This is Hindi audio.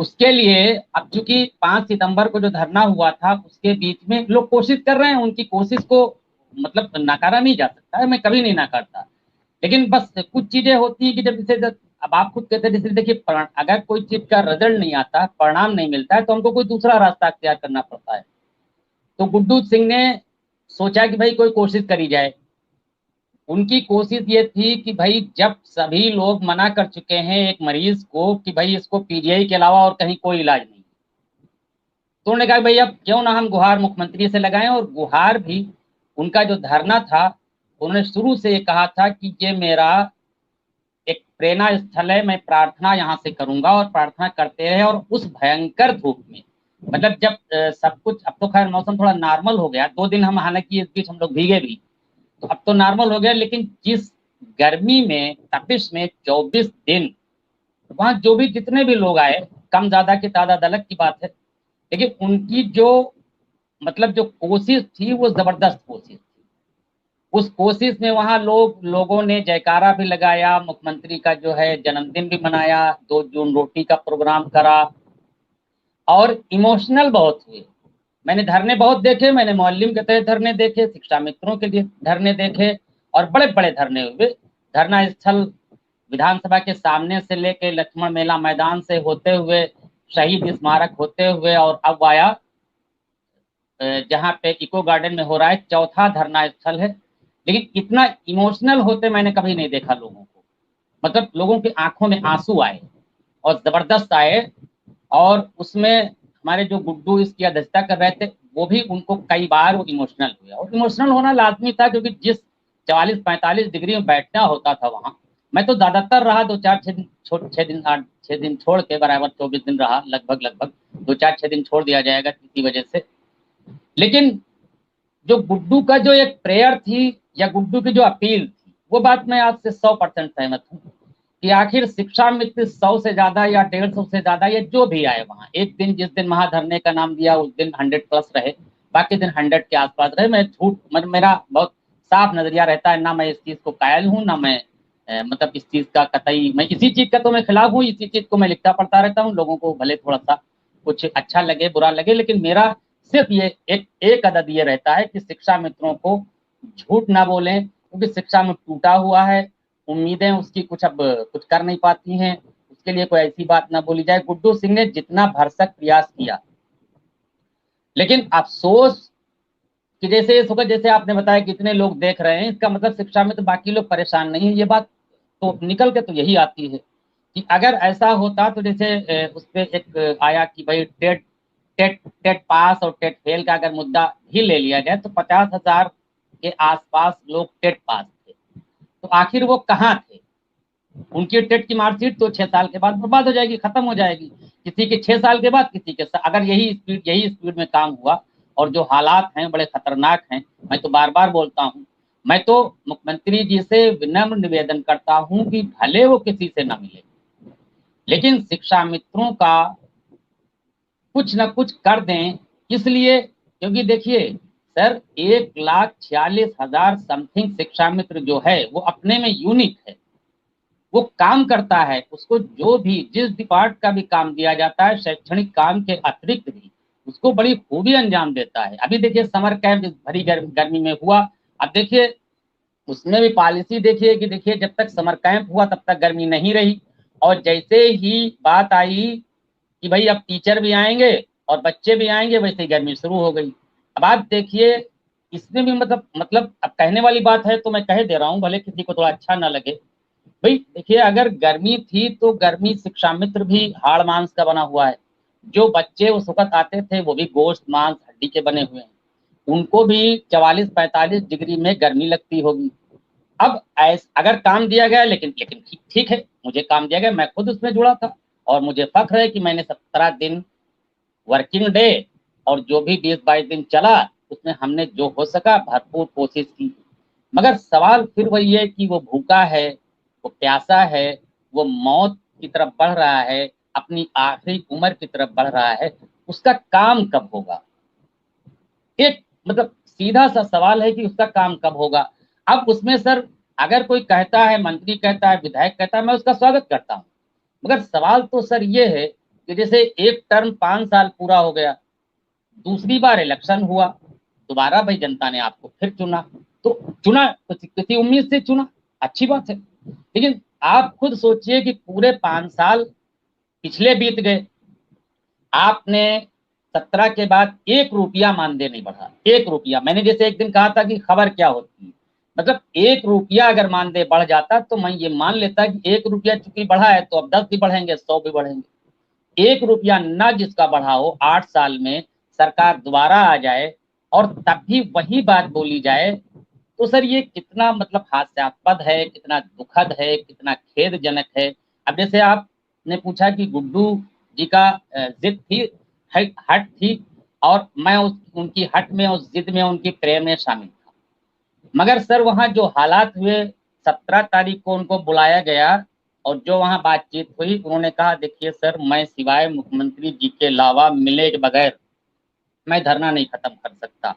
उसके लिए अब चूंकि 5 सितंबर को जो धरना हुआ था उसके बीच में लोग कोशिश कर रहे हैं, उनकी कोशिश को मतलब नकारा नहीं जा सकता है, मैं कभी नहीं नकारता। लेकिन बस कुछ चीजें होती है कि अब आप खुद कहते हैं, जैसे देखिए अगर कोई चीज का रिजल्ट नहीं आता, परिणाम नहीं मिलता है, तो हमको कोई दूसरा रास्ता अख्तियार करना पड़ता है। तो गुड्डू सिंह ने सोचा कि भाई कोई कोशिश करी जाए। उनकी कोशिश ये थी कि भाई जब सभी लोग मना कर चुके हैं एक मरीज को कि भाई इसको पीजीआई के अलावा और कहीं कोई इलाज नहीं, तो उन्होंने कहा भाई अब क्यों ना हम गुहार मुख्यमंत्री से लगाएं। और गुहार भी उनका जो धरना था, उन्होंने शुरू से ये कहा था कि ये मेरा एक प्रेरणा स्थल है, मैं प्रार्थना यहाँ से करूंगा और प्रार्थना करते रहे। और उस भयंकर धूप में, मतलब जब सब कुछ, अब तो खैर मौसम थोड़ा नॉर्मल हो गया, 2 दिन हम हालांकि इस बीच हम लोग भीगे भी, तो अब तो नॉर्मल हो गया, लेकिन जिस गर्मी में तपिश में 24 दिन, वहां जो भी जितने भी लोग आए, कम ज्यादा की तादाद अलग की बात है, लेकिन उनकी जो मतलब जो कोशिश थी वो जबरदस्त कोशिश थी। उस कोशिश में वहां लोगों ने जयकारा भी लगाया, मुख्यमंत्री का जो है जन्मदिन भी मनाया, 2 जून रोटी का प्रोग्राम करा, और इमोशनल बहुत हुए। मैंने धरने बहुत देखे, मैंने मोहल्लिम के तहत धरने देखे, शिक्षा मित्रों के लिए धरने देखे, और बड़े बड़े धरने हुए। धरना स्थल विधानसभा के सामने से लेके लक्ष्मण मेला मैदान से होते हुए, शहीद स्मारक होते हुए, और अब आया जहाँ पे इको गार्डन में हो रहा है, चौथा धरना स्थल है। लेकिन इतना इमोशनल होते मैंने कभी नहीं देखा लोगों को। मतलब लोगों की आंखों में आंसू आए और जबरदस्त आए। और उसमें हमारे जो गुड्डू इसकी अध्यक्षता कर रहे थे, वो भी उनको कई बार वो इमोशनल हुए, और इमोशनल होना लाजमी था, क्योंकि जिस 44-45 डिग्री में बैठना होता था वहां, मैं तो ज्यादातर रहा, 2-4-6 दिन 6 दिन छोड़ के बराबर 24 दिन रहा, लगभग लगभग 2-4-6 दिन छोड़ दिया जाएगा किसी वजह से। लेकिन जो गुड्डू का जो एक प्रेयर थी, या गुड्डू की जो अपील थी, वो बात मैं आपसे 100% सहमत हूँ कि आखिर शिक्षा मित्र 100 से ज्यादा या 150 से ज्यादा, या जो भी आए वहां, एक दिन जिस दिन महाधरने का नाम दिया उस दिन 100+ रहे, बाकी दिन 100 के आसपास रहे। मैं झूठ मेरा बहुत साफ नजरिया रहता है, ना मैं इस चीज को कायल हूँ, ना मैं मतलब इस चीज का कतई, मैं इसी चीज का तो मैं खिलाफ हूँ, इसी चीज को मैं लिखता पढ़ता रहता हूँ, लोगों को भले थोड़ा सा कुछ अच्छा लगे बुरा लगे, लेकिन मेरा सिर्फ ये एक अदद ये रहता है कि शिक्षा मित्रों को झूठ ना बोलें, क्योंकि शिक्षा में टूटा हुआ है, उम्मीदें उसकी कुछ अब कुछ कर नहीं पाती हैं, उसके लिए कोई ऐसी बात ना बोली जाए। गुड्डू सिंह ने जितना भरसक प्रयास किया, लेकिन अफसोस कि जैसे इस वक्त जैसे आपने बताया कितने लोग देख रहे हैं, इसका मतलब शिक्षा में तो बाकी लोग परेशान नहीं है, ये बात तो निकल के तो यही आती है कि अगर ऐसा होता तो जैसे उस पर एक आया कि भाई टेट टेट टेट पास और टेट फेल का अगर मुद्दा ही ले लिया जाए, तो 50,000 के आसपास लोग टेट पास थे। तो आखिर वो कहाँ थे? उनकी टेट की मार्कशीट तो 6 साल के बाद बर्बाद हो जाएगी, खत्म हो जाएगी, किसी के 6 साल के बाद, किसी के अगर यही स्पीड में काम हुआ, और जो हालात हैं बड़े खतरनाक हैं। मैं तो बार बार बोलता हूँ, मैं तो मुख्यमंत्री जी से विनम्र निवेदन करता हूँ कि भले वो किसी से न मिले, लेकिन शिक्षा मित्रों का कुछ न कुछ कर दें। इसलिए क्योंकि देखिए सर, 1,46,000 समथिंग शिक्षा मित्र जो है वो अपने में यूनिक है, वो काम करता है, उसको जो भी जिस डिपार्ट का भी काम दिया जाता है, शैक्षणिक काम के अतिरिक्त भी उसको बड़ी खूबी अंजाम देता है। अभी देखिए समर कैंप भरी गर्मी में हुआ, अब देखिए उसमें भी पॉलिसी देखिए कि देखिए जब तक समर कैंप हुआ तब तक गर्मी नहीं रही, और जैसे ही बात आई कि भाई अब टीचर भी आएंगे और बच्चे भी आएंगे, वैसे ही गर्मी शुरू हो गई। अब आप देखिए इसमें भी मतलब अब कहने वाली बात है तो मैं कह दे रहा हूँ, भले किसी को थोड़ा अच्छा ना लगे। भाई देखिए अगर गर्मी थी तो गर्मी शिक्षा मित्र भी हाड़ मांस का बना हुआ है। जो बच्चे उस वक्त आते थे वो भी गोश्त मांस हड्डी के बने हुए हैं, उनको भी 44-45 डिग्री में गर्मी लगती होगी। अब अगर काम दिया गया, लेकिन लेकिन ठीक है, मुझे काम दिया गया, मैं खुद उसमें जुड़ा था, और मुझे फख्र है कि मैंने 17 दिन वर्किंग डे, और जो भी 20-22 दिन चला, उसमें हमने जो हो सका भरपूर कोशिश की। मगर सवाल फिर वही है कि वो भूखा है, वो प्यासा है, वो मौत की तरफ बढ़ रहा है, अपनी आखिरी उम्र की तरफ बढ़ रहा है, उसका काम कब होगा? एक मतलब सीधा सा सवाल है कि उसका काम कब होगा। अब उसमें सर अगर कोई कहता है, मंत्री कहता है, विधायक कहता है, मैं उसका स्वागत करता हूँ, मगर सवाल तो सर ये है कि जैसे एक टर्म 5 साल पूरा हो गया, दूसरी बार इलेक्शन हुआ, दोबारा भाई जनता ने आपको फिर चुना, तो चुना किसी उम्मीद से चुना, अच्छी बात है। लेकिन आप खुद सोचिए कि पूरे 5 साल पिछले बीत गए, आपने 17 के बाद 1 रुपया मानदेय नहीं बढ़ा, 1 रुपया। मैंने जैसे एक दिन कहा था कि खबर क्या होती है, मतलब 1 रुपया अगर मानदेय बढ़ जाता तो मैं ये मान लेता कि 1 रुपया चूंकि बढ़ा है तो अब 10 भी बढ़ेंगे, 100 भी बढ़ेंगे। 1 रुपया न जिसका बढ़ा हो, 8 साल में सरकार दोबारा आ जाए और तब भी वही बात बोली जाए, तो सर ये कितना मतलब हास्यास्पद है, कितना दुखद है, कितना खेदजनक है। अब जैसे आपने पूछा कि गुड्डू जी का जिद थी, हट थी, और मैं उनकी हट में, उस जिद में, उनकी प्रेम में शामिल था। मगर सर वहां जो हालात हुए, 17 तारीख को उनको बुलाया गया और जो वहां बातचीत हुई, उन्होंने कहा देखिए सर, मैं सिवाय मुख्यमंत्री जी के अलावा मिले के बगैर मैं धरना नहीं खत्म कर सकता।